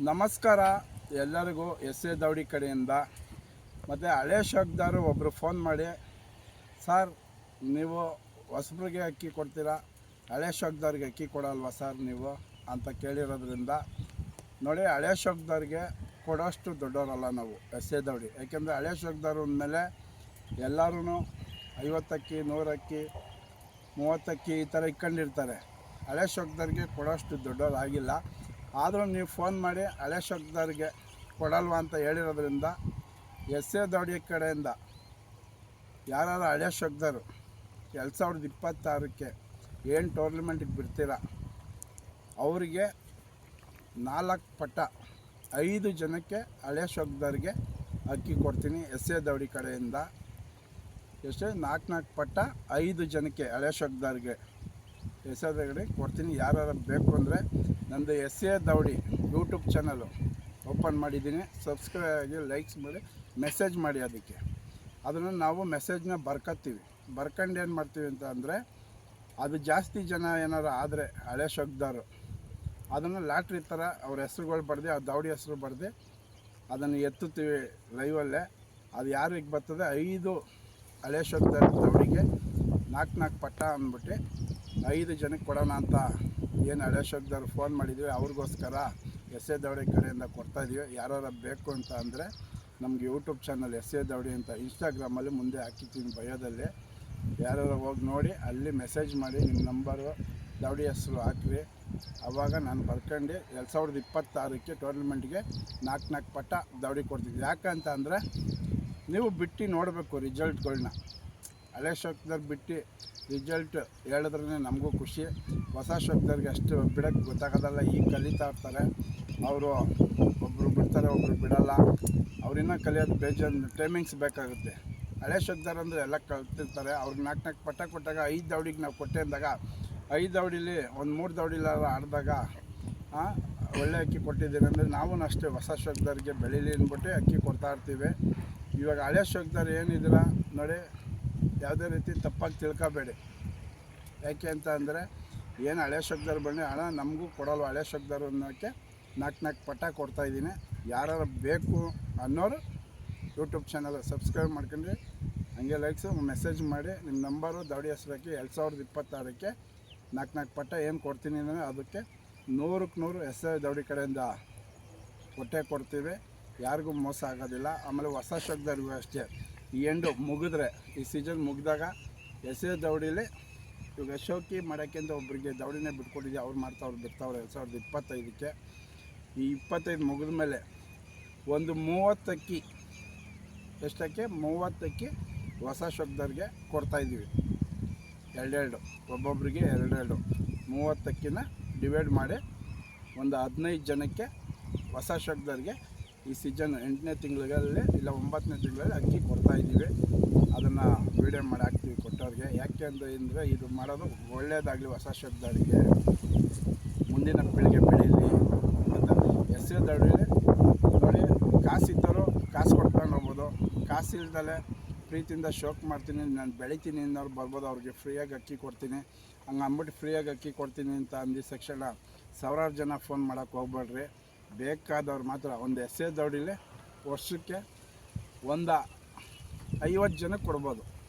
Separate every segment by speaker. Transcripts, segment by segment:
Speaker 1: ನಮಸ್ಕಾರ ಎಲ್ಲರಿಗೂ S A ದೌಡಿ ಕಡೆಯಿಂದ. ಮತ್ತು ಹಳೆ ಶಾಕ್ದಾರು ಒಬ್ಬರು ಫೋನ್ ಮಾಡಿ, ಸರ್ ನೀವು ಹೊಸಬ್ರಿಗೆ ಅಕ್ಕಿ ಕೊಡ್ತೀರಾ, ಹಳೆ ಶಾಕ್ದವ್ರಿಗೆ ಅಕ್ಕಿ ಕೊಡಲ್ವಾ ಸರ್ ನೀವು ಅಂತ ಕೇಳಿರೋದ್ರಿಂದ ನೋಡಿ, ಹಳೆ ಶಾಕ್ದವ್ರಿಗೆ ಕೊಡೋಷ್ಟು ದೊಡ್ಡವರಲ್ಲ ನಾವು ಎಸ್ ಎ ದೌಡಿ. ಯಾಕೆಂದರೆ ಹಳೆ ಶಾಕ್ದವ್ರು ಅಂದಮೇಲೆ ಎಲ್ಲರೂ 50 ಅಕ್ಕಿ 100 ಅಕ್ಕಿ 30 ಅಕ್ಕಿ ಈ ಥರ ಇಟ್ಕೊಂಡಿರ್ತಾರೆ. ಹಳೆ ಶಾಕ್ದವ್ರಿಗೆ ಕೊಡೋಷ್ಟು ದೊಡ್ಡವರಾಗಿಲ್ಲ. ಆದರೂ ನೀವು ಫೋನ್ ಮಾಡಿ ಹಳೆ ಶಾಕ್ದವ್ರಿಗೆ ಕೊಡಲ್ವಾ ಅಂತ ಹೇಳಿರೋದ್ರಿಂದ ಎಸ್ ಎ ದೌಡಿ ಕಡೆಯಿಂದ ಯಾರು ಹಳೆ ಶಾಕ್ದವರು 2026ಕ್ಕೆ ಏನು ಟೂರ್ನಮೆಂಟಿಗೆ ಬಿಡ್ತೀರಾ ಅವರಿಗೆ 4 ಪಟ್ಟ 5 ಜನಕ್ಕೆ ಹಳೆ ಶಾಕ್ದವ್ರಿಗೆ ಅಕ್ಕಿ ಕೊಡ್ತೀನಿ ಎಸ್ ಎ ದೌಡಿ ಕಡೆಯಿಂದ. ಎಷ್ಟು 4 ಪಟ್ಟ 5 ಜನಕ್ಕೆ ಹಳೆ ಶಾಕ್ದವ್ರಿಗೆ ಎಸ್ ಎ ದೌಡಿ ಕೊಡ್ತೀನಿ. ಯಾರು ಬೇಕು ಅಂದರೆ ನಂದು S A Daudi YouTube channel open ಮಾಡಿದ್ದೀನಿ. ಸಬ್ಸ್ಕ್ರೈಬ್ ಆಗಿ ಲೈಕ್ಸ್ ಮಾಡಿ ಮೆಸೇಜ್ ಮಾಡಿ. ಅದನ್ನು ನಾವು ಮೆಸೇಜ್ನ ಬರ್ಕೊಂಡು ಏನು ಮಾಡ್ತೀವಿ ಅಂತ ಅಂದರೆ, ಅದು ಜಾಸ್ತಿ ಜನ ಏನಾರು ಆದರೆ ಹಳೆ ಶಾಕ್ದವರು ಅದನ್ನು ಲಾಟ್ರಿ ಥರ ಅವ್ರ ಹೆಸ್ರುಗಳು ಬರೆದು ಆ ದೌಡಿ ಹೆಸ್ರು ಬರೆದು ಅದನ್ನು ಎತ್ತುತ್ತೀವಿ ಲೈವಲ್ಲೇ. ಅದು ಯಾರಿಗೆ ಬರ್ತದೆ 5 ಹಳೆ ಶಾಕ್ದವ್ರ ದೌಡಿಗೆ 4 ಪಟ್ಟ ಅಂದ್ಬಿಟ್ಟು 5 ಜನಕ್ಕೆ ಕೊಡೋಣ ಅಂತ ಏನು ಹಳೆ ಶಾಕ್ದವ್ರು ಫೋನ್ ಮಾಡಿದ್ವಿ, ಅವ್ರಿಗೋಸ್ಕರ ಎಸ್ ಎ ದೌಡಿ ಕಡೆಯಿಂದ ಕೊಡ್ತಾಯಿದ್ದೀವಿ. ಯಾರು ಬೇಕು ಅಂತ ಅಂದರೆ ನಮಗೆ ಯೂಟ್ಯೂಬ್ ಚಾನಲ್ ಎಸ್ ಎ ದೌಡಿ ಅಂತ ಇನ್ಸ್ಟಾಗ್ರಾಮಲ್ಲಿ ಮುಂದೆ ಹಾಕಿರ್ತೀನಿ ಬಯೋದಲ್ಲಿ. ಯಾರು ಹೋಗಿ ನೋಡಿ ಅಲ್ಲಿ ಮೆಸೇಜ್ ಮಾಡಿ ನಿಮ್ಮ ನಂಬರು ದೌಡಿ ಹೆಸರು ಹಾಕಿರಿ. ಆವಾಗ ನಾನು ಬರ್ಕೊಂಡು 2026ಕ್ಕೆ ಟೂರ್ನಮೆಂಟ್ಗೆ 4 ಪಟ್ಟ ದೌಡಿ ಕೊಡ್ತೀನಿ. ಯಾಕಂತ ಅಂದರೆ ನೀವು ಬಿಟ್ಟು ನೋಡಬೇಕು ರಿಸಲ್ಟ್ಗಳನ್ನ. ಹಳೆ ಶಾಕ್ದವ್ರು ಬಿಟ್ಟು ರಿಸಲ್ಟ್ ಹೇಳಿದ್ರೇ ನಮಗೂ ಖುಷಿ. ಹೊಸ ಶಾಕ್ದವ್ರಿಗೆ ಅಷ್ಟು ಬಿಡೋಕ್ಕೆ ಗೊತ್ತಾಗೋದಲ್ಲ. ಈಗ ಕಲಿತಾ ಇರ್ತಾರೆ ಅವರು, ಒಬ್ಬರು ಬಿಡ್ತಾರೆ ಒಬ್ಬರು ಬಿಡೋಲ್ಲ. ಅವ್ರಿನ್ನೂ ಕಲಿಯೋದು ಬೇಜಾರು ಟೈಮಿಂಗ್ಸ್ ಬೇಕಾಗುತ್ತೆ. ಹಳೆ ಶಾಕ್ದವ್ರು ಅಂದರೆ ಎಲ್ಲ ಕಲ್ತಿರ್ತಾರೆ. ಅವ್ರಿಗೆ 4 ಪಟ್ಟ ಕೊಟ್ಟಾಗ 5 ದೌಡಿಗೆ ನಾವು ಕೊಟ್ಟೆ ಅಂದಾಗ 5 ದೌಡಿಲಿ ಒಂದು 3 ದೌಡಿಲಾರ ಆಡಿದಾಗ ಒಳ್ಳೆ ಅಕ್ಕಿ ಕೊಟ್ಟಿದ್ದೀರಿ ಅಂದರೆ ನಾವು ಅಷ್ಟೇ ಹೊಸ ಶಾಕ್ದವ್ರಿಗೆ ಬೆಳೀಲಿ ಅಂದ್ಬಿಟ್ಟು ಅಕ್ಕಿ ಕೊಡ್ತಾಯಿರ್ತೀವಿ. ಇವಾಗ ಹಳೆ ಶಾಕ್ದವ್ರು ಏನಿದ್ದೀರ ನೋಡಿ, ಯಾವುದೇ ರೀತಿ ತಪ್ಪಾಗಿ ತಿಳ್ಕೊಬೇಡಿ. ಯಾಕೆ ಅಂತ ಅಂದರೆ ಏನು ಹಳೆ ಶಾಕ್ದವ್ರು ಬನ್ನಿ ಹಣ ನಮಗೂ ಕೊಡೋಲ್ಲ. ಹಳೆ ಶಾಕ್ದವ್ರು ಅನ್ನೋಕ್ಕೆ 4 ಪಟ್ಟ ಕೊಡ್ತಾಯಿದ್ದೀನಿ. ಯಾರು ಬೇಕು ಅನ್ನೋರು ಯೂಟ್ಯೂಬ್ ಚಾನಲ್ ಸಬ್ಸ್ಕ್ರೈಬ್ ಮಾಡ್ಕೊಂಡ್ರಿ, ಹಂಗೆ ಲೈಕ್ಸು ಮೆಸೇಜ್ ಮಾಡಿ ನಿಮ್ಮ ನಂಬರು ದೌಡಿ ಹೆಸ್ರು ಹಾಕಿ 2026ಕ್ಕೆ 4 ಪಟ್ಟ ಏನು ಕೊಡ್ತೀನಿ ಅಂದರೆ ಅದಕ್ಕೆ 100ಕ್ಕೆ 100 ಎಸ್ ಎ ದೌಡಿ ಕಡೆಯಿಂದ ಕೊಡ್ತೀವಿ. ಯಾರಿಗೂ ಮೋಸ ಆಗೋದಿಲ್ಲ. ಆಮೇಲೆ ಹೊಸ ಶಾಕ್ದವ್ರಿಗೂ ಅಷ್ಟೇ. ಈ ಎಂಡು ಮುಗಿದ್ರೆ, ಈ ಸೀಸನ್ ಮುಗಿದಾಗ ಎಸ್ ಎ ದೌಡಿಲಿ ಇವಾಗ ಶೋಕಿ ಮಾಡೋಕ್ಕಿಂತ ಒಬ್ಬರಿಗೆ ದೌಡಿನೇ ಬಿಟ್ಕೊಟ್ಟಿದ್ದೆ, ಅವ್ರು ಬಿಡ್ತಾವ್ರೆ 2025ಕ್ಕೆ. ಈ 25 ಮುಗಿದ ಮೇಲೆ ಒಂದು 30 ಅಕ್ಕಿ, ಎಷ್ಟಕ್ಕೆ 30 ಅಕ್ಕಿ ಹೊಸ ಶಾಕ್ದವ್ರಿಗೆ ಕೊಡ್ತಾಯಿದ್ದೀವಿ. 2 ಒಬ್ಬೊಬ್ಬರಿಗೆ 2 30 ಅಕ್ಕಿನ ಡಿವೈಡ್ ಮಾಡಿ ಒಂದು 15 ಜನಕ್ಕೆ ಹೊಸ ಶಾಕ್ದವ್ರಿಗೆ ಈ ಸೀಸನ್ 8ನೇ ತಿಂಗಳಲ್ಲಿ ಇಲ್ಲ 9ನೇ ತಿಂಗಳಲ್ಲಿ ಅಕ್ಕಿ ಕೊಡ್ತಾಯಿದ್ದೀವಿ. ಅದನ್ನು ವೀಡಿಯೋ ಮಾಡಿ ಹಾಕ್ತೀವಿ ಕೊಟ್ಟವ್ರಿಗೆ. ಯಾಕೆ ಅಂದರೆ ಇದು ಮಾಡೋದು ಒಳ್ಳೆಯದಾಗಲಿ ಹೊಸ ಶಾಕ್ದವ್ರಿಗೆ, ಮುಂದಿನ ಪೀಳಿಗೆ ಬೆಳೀಲಿ ಅಂತ. ಎಸ್ ಎ ದೌಡಿಲಿ ನೋಡಿ, ಕಾಸಿದ್ದವರು ಕಾಸು ಕೊಡ್ಕೊಂಡು ಹೋಗ್ಬೋದು, ಕಾಸಿಲ್ದಲೆ ಪ್ರೀತಿಯಿಂದ ಶೋಕ್ ಮಾಡ್ತೀನಿ ನಾನು ಬೆಳಿತೀನಿ ಅನ್ನೋರು ಬರ್ಬೋದು. ಅವ್ರಿಗೆ ಫ್ರೀಯಾಗಿ ಅಕ್ಕಿ ಕೊಡ್ತೀನಿ. ಹಂಗೆ ಅಂದ್ಬಿಟ್ಟು ಫ್ರೀಯಾಗಿ ಅಕ್ಕಿ ಕೊಡ್ತೀನಿ ಅಂತ ಅಂದಿದ್ದ ತಕ್ಷಣ ಸಾವಿರಾರು ಜನ ಫೋನ್ ಮಾಡೋಕ್ಕೆ ಹೋಗ್ಬೇಡ್ರಿ. ಬೇಕಾದವ್ರು ಮಾತ್ರ ಒಂದು ಎಸ್ ಎ ದೌಡಿಲಿ ವರ್ಷಕ್ಕೆ ಒಂದು 50 ಜನಕ್ಕೆ ಕೊಡ್ಬೋದು.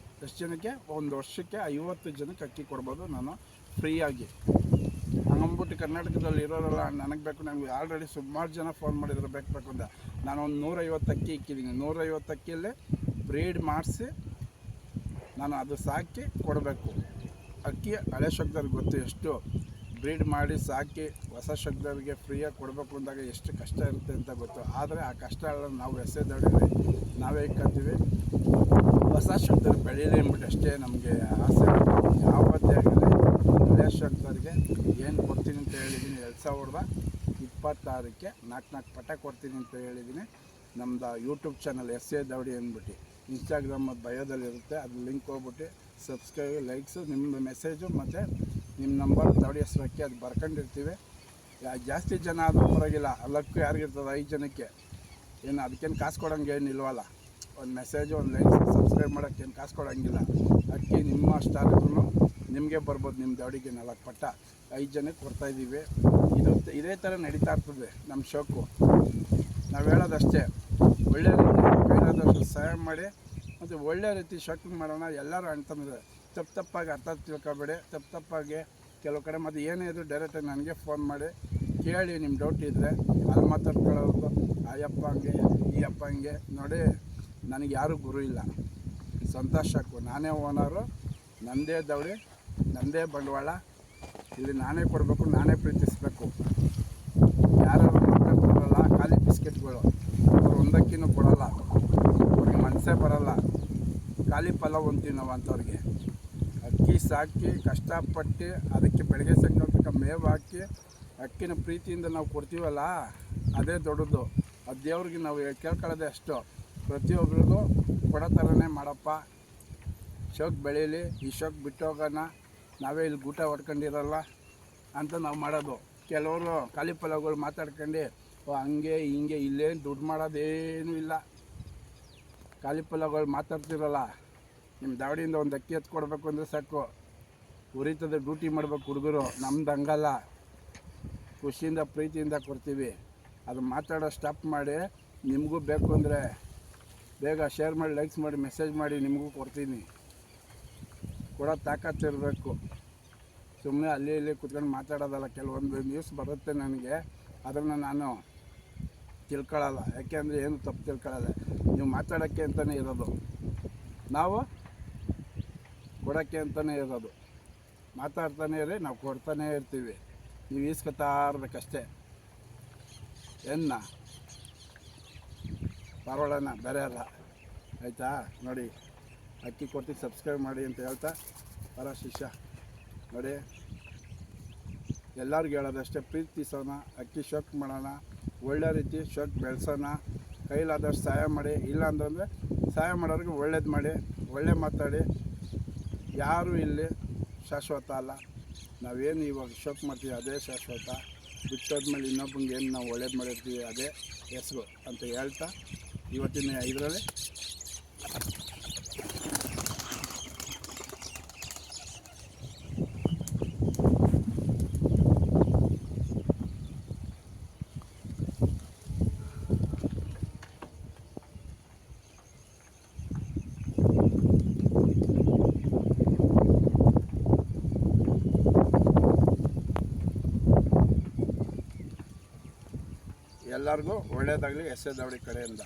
Speaker 1: ಎಷ್ಟು ಜನಕ್ಕೆ? ಒಂದು ವರ್ಷಕ್ಕೆ 50 ಜನಕ್ಕೆ ಅಕ್ಕಿ ಕೊಡ್ಬೋದು ನಾನು ಫ್ರೀಯಾಗಿ. ಹಂಗಂದ್ಬಿಟ್ಟು ಕರ್ನಾಟಕದಲ್ಲಿ ಇರೋರೆಲ್ಲ ನನಗೆ ಬೇಕು, ನನಗೆ ಆಲ್ರೆಡಿ ಸುಮಾರು ಜನ ಫೋನ್ ಮಾಡಿದ್ರು ಬೇಕು ಅಂತ. ನಾನು ಒಂದು 150 ಅಕ್ಕಿ ಇಕ್ಕಿದ್ದೀನಿ. 150 ಅಕ್ಕಿಯಲ್ಲಿ ಬ್ರೀಡ್ ಮಾಡಿಸಿ ನಾನು ಅದು ಸಾಕಿ ಕೊಡಬೇಕು. ಅಕ್ಕಿ ಹಳೆ ಶಾಕ್ದವ್ರಿಗೆ ಗೊತ್ತು ಎಷ್ಟು ಬ್ರೀಡ್ ಮಾಡಿ ಸಾಕಿ ಹೊಸ ಶಾಕ್ದವ್ರಿಗೆ ಫ್ರೀಯಾಗಿ ಕೊಡಬೇಕು ಅಂದಾಗ ಎಷ್ಟು ಕಷ್ಟ ಇರುತ್ತೆ ಅಂತ ಗೊತ್ತು. ಆದರೆ ಆ ಕಷ್ಟ ಎಲ್ಲ ನಾವು ಎಸ್ ಎ ದೌಡಿಲಿ ನಾವೇ ಇಕ್ಕೊತೀವಿ. ಹೊಸ ಶಾಕ್ದವ್ರಿಗೆ ಬೆಳೀಲಿ ಅಂದ್ಬಿಟ್ಟು ಅಷ್ಟೇ ನಮಗೆ ಆಸೆ. ಯಾವತ್ತೇ ಆಗಲಿ ಹಳೆ ಶಾಕ್ದವ್ರಿಗೆ ಏನು ಕೊಡ್ತೀನಿ ಅಂತ ಹೇಳಿದ್ದೀನಿ, 2026ಕ್ಕೆ 4 ಪಟ್ಟ ಕೊಡ್ತೀನಿ ಅಂತ ಹೇಳಿದ್ದೀನಿ. ನಮ್ಮದು ಯೂಟ್ಯೂಬ್ ಚಾನಲ್ ಎಸ್ ಎ ದೌಡಿ ಅಂದ್ಬಿಟ್ಟು ಇನ್ಸ್ಟಾಗ್ರಾಮ್ ಬಯೋದಲ್ಲಿರುತ್ತೆ. ಅದು ಲಿಂಕ್ ಹೋಗ್ಬಿಟ್ಟು ಸಬ್ಸ್ಕ್ರೈಬ್ ಲೈಕ್ಸು ನಿಮ್ಮದು ಮೆಸೇಜು ಮತ್ತು ನಿಮ್ಮ ನಂಬರ್ ದೌಡಿ ಹೆಸ್ರು ಹಾಕಿ ಅದು ಬರ್ಕೊಂಡಿರ್ತೀವಿ. ಜಾಸ್ತಿ ಜನ ಆದರೂ ಪರವಾಗಿಲ್ಲ, ಲಕ್ಕು ಯಾರಿಗಿರ್ತದೆ 5 ಜನಕ್ಕೆ ಏನು ಅದಕ್ಕೇನು ಕಾಸು ಕೊಡೋಂಗೆ ಏನಿಲ್ವಲ್ಲ. ಒಂದು ಮೆಸೇಜು ಒಂದು ಲೈಕ್ಸ್ ಸಬ್ಸ್ಕ್ರೈಬ್ ಮಾಡೋಕ್ಕೇನು ಕಾಸು ಕೊಡೋಂಗಿಲ್ಲ. ಅಕ್ಕಿ ನಿಮ್ಮ ಅಷ್ಟಾದ್ರೂ ನಿಮಗೆ ಬರ್ಬೋದು. ನಿಮ್ಮ ದಾವಡಿಗೆ 4 ಪಟ್ಟ 5 ಜನಕ್ಕೆ ಕೊಡ್ತಾಯಿದ್ದೀವಿ. ಇದೇ ಥರ ನಡೀತಾ ಇರ್ತದೆ ನಮ್ಮ ಶೋಕು. ನಾವು ಹೇಳೋದಷ್ಟೇ, ಒಳ್ಳೆ ರೀತಿ ಕೈಲಾದಷ್ಟು ಸಹಾಯ ಮಾಡಿ ಮತ್ತು ಒಳ್ಳೆ ರೀತಿ ಶಾಪಿಂಗ್ ಮಾಡೋಣ. ಎಲ್ಲರೂ ಅಣ್ತಂದ್ರೆ ತಪ್ಪಾಗಿ ಅರ್ಥ ತಿಳ್ಕೊಬೇಡಿ. ತಪ್ಪಾಗಿ ಕೆಲವು ಕಡೆ ಮತ್ತು ಏನೇ ಇದ್ರು ಡೈರೆಕ್ಟಾಗಿ ನನಗೆ ಫೋನ್ ಮಾಡಿ ಕೇಳಿ. ನಿಮ್ಮ ಡೌಟ್ ಇದ್ದರೆ ಅಲ್ಲಿ ಮಾತಾಡ್ಕೊಳ್ಳೋದು, ಆ ಅಪ್ಪ ಹಂಗೆ ಈ ಅಪ್ಪ ಹಂಗೆ ನೋಡಿ. ನನಗೆ ಯಾರೂ ಗುರು ಇಲ್ಲ, ಸ್ವಂತ ಶಾಕು, ನಾನೇ ಓನರು, ನನ್ನದೇ ದವಡಿ, ನನ್ನದೇ ಬಂಡವಾಳ. ಇಲ್ಲಿ ನಾನೇ ಕೊಡಬೇಕು, ನಾನೇ ಪ್ರೀತಿಸಬೇಕು. ಯಾರು ಮಾತಾಡ್ತಾರಲ್ಲ ಖಾಲಿ ಬಿಸ್ಕೆಟ್ಗಳು, ಅವ್ರು ಒಂದಕ್ಕಿನ್ನೂ ಕೊಡೋಲ್ಲ, ಅವ್ರಿಗೆ ಮನಸ್ಸೇ ಬರೋಲ್ಲ. ಖಾಲಿ ಪಲಾವ್ ಅಂತೀವಿ ನಾವು ಅಂಥವ್ರಿಗೆ. ಅಕ್ಕಿ ಸಾಕಿ ಕಷ್ಟಪಟ್ಟು ಅದಕ್ಕೆ ಬೆಳಗ್ಗೆ ಸಾಯಂಕಾಲ ಮೇವು ಹಾಕಿ ಅಕ್ಕಿನ ಪ್ರೀತಿಯಿಂದ ನಾವು ಕೊಡ್ತೀವಲ್ಲ, ಅದೇ ದೊಡ್ಡದು. ಅದು ದೇವ್ರಿಗೆ ನಾವು ಕೇಳ್ಕೊಳ್ಳೋದೇ ಅಷ್ಟು. ಪ್ರತಿಯೊಬ್ಬರಿಗೂ ಕೊಡೋ ಥರನೇ ಮಾಡಪ್ಪ. ಶೋಕ್ ಬೆಳೀಲಿ, ಈ ಶೋಕ್ ಬಿಟ್ಟು ಹೋಗೋಣ, ನಾವೇ ಇಲ್ಲಿ ಗೂಟ ಹೊಡ್ಕೊಂಡಿರಲ್ಲ ಅಂತ ನಾವು ಮಾಡೋದು. ಕೆಲವರು ಖಾಲಿ ಪಲಾವ್ಗಳು ಮಾತಾಡ್ಕೊಂಡು ಹಂಗೆ ಹಿಂಗೆ, ಇಲ್ಲೇನು ದುಡ್ಡು ಮಾಡೋದೇನೂ ಇಲ್ಲ. ಖಾಲಿ ಪಲಾವ್ಗಳು ಮಾತಾಡ್ತಿರಲ್ಲ, ನಿಮ್ಮ ದಾವಡಿಯಿಂದ ಒಂದು ಅಕ್ಕಿ ಎತ್ತು ಕೊಡಬೇಕು ಅಂದರೆ ಸಾಕು, ಉರಿತದೆ. ಡ್ಯೂಟಿ ಮಾಡ್ಬೇಕು ಹುಡುಗರು. ನಮ್ದು ಹಂಗಲ್ಲ, ಖುಷಿಯಿಂದ ಪ್ರೀತಿಯಿಂದ ಕೊಡ್ತೀವಿ. ಅದು ಮಾತಾಡೋ ಸ್ಟಾಪ್ ಮಾಡಿ. ನಿಮಗೂ ಬೇಕು ಅಂದರೆ ಬೇಗ ಶೇರ್ ಮಾಡಿ, ಲೈಕ್ಸ್ ಮಾಡಿ, ಮೆಸೇಜ್ ಮಾಡಿ, ನಿಮಗೂ ಕೊಡ್ತೀನಿ. ಕೊಡೋ ತಾಕತ್ತಿರಬೇಕು. ಸುಮ್ಮನೆ ಅಲ್ಲಿ ಇಲ್ಲಿ ಕುತ್ಕೊಂಡು ಮಾತಾಡೋದಲ್ಲ. ಕೆಲವೊಂದು ನ್ಯೂಸ್ ಬರುತ್ತೆ ನನಗೆ, ಅದನ್ನು ನಾನು ತಿಳ್ಕೊಳ್ಳಲ್ಲ. ಯಾಕೆಂದರೆ ಏನು ತಪ್ಪು ತಿಳ್ಕೊಳ್ಳಲ್ಲ. ನೀವು ಮಾತಾಡೋಕ್ಕೆ ಅಂತಲೇ ಇರೋದು, ನಾವು ಕೊಡೋಕ್ಕೆ ಅಂತಲೇ ಇರೋದು. ಮಾತಾಡ್ತಾನೇ ಇರಿ, ನಾವು ಕೊಡ್ತಾನೇ ಇರ್ತೀವಿ. ನೀವು ಈಸ್ಕೊತಾ ಇರ್ಬೇಕಷ್ಟೇ. ಪರವಾಳನ ಬೇರೆ ಅಲ್ಲ, ಆಯಿತಾ? ನೋಡಿ, ಅಕ್ಕಿ ಕೊಡ್ತೀವಿ, ಸಬ್ಸ್ಕ್ರೈಬ್ ಮಾಡಿ ಅಂತ ಹೇಳ್ತಾ ಪರ ಶಿಷ್ಯ ನೋಡಿ. ಎಲ್ಲರಿಗೂ ಹೇಳೋದಷ್ಟೇ, ಪ್ರೀತಿಸೋಣ, ಅಕ್ಕಿ ಶೋಕ್ ಮಾಡೋಣ, ಒಳ್ಳೆ ರೀತಿ ಶೋಕ್ ಬೆಳೆಸೋಣ. ಕೈಲಾದಷ್ಟು ಸಹಾಯ ಮಾಡಿ. ಇಲ್ಲ ಅಂತಂದರೆ ಸಹಾಯ ಮಾಡೋರಿಗೆ ಒಳ್ಳೇದು ಮಾಡಿ, ಒಳ್ಳೆ ಮಾತಾಡಿ. ಯಾರೂ ಇಲ್ಲಿ ಶಾಶ್ವತ ಅಲ್ಲ. ನಾವೇನು ಇವಾಗ ಶೋಕ್ ಮಾಡ್ತೀವಿ ಅದೇ ಶಾಶ್ವತ. ಬಿಟ್ಟೋದ್ಮೇಲೆ ಇನ್ನೊಬ್ಬಂಗೆ ಏನು ನಾವು ಒಳ್ಳೇದು ಮಾಡಿರ್ತೀವಿ ಅದೇ ಹೆಸರು ಅಂತ ಹೇಳ್ತಾ ಇವತ್ತಿನ ಇದರಲ್ಲಿ ಎಲ್ಲರಿಗೂ ಒಳ್ಳೆಯದಾಗಲಿ. ಎಸ್ ಎ ದಾವಡಿ ಕಡೆಯಿಂದ.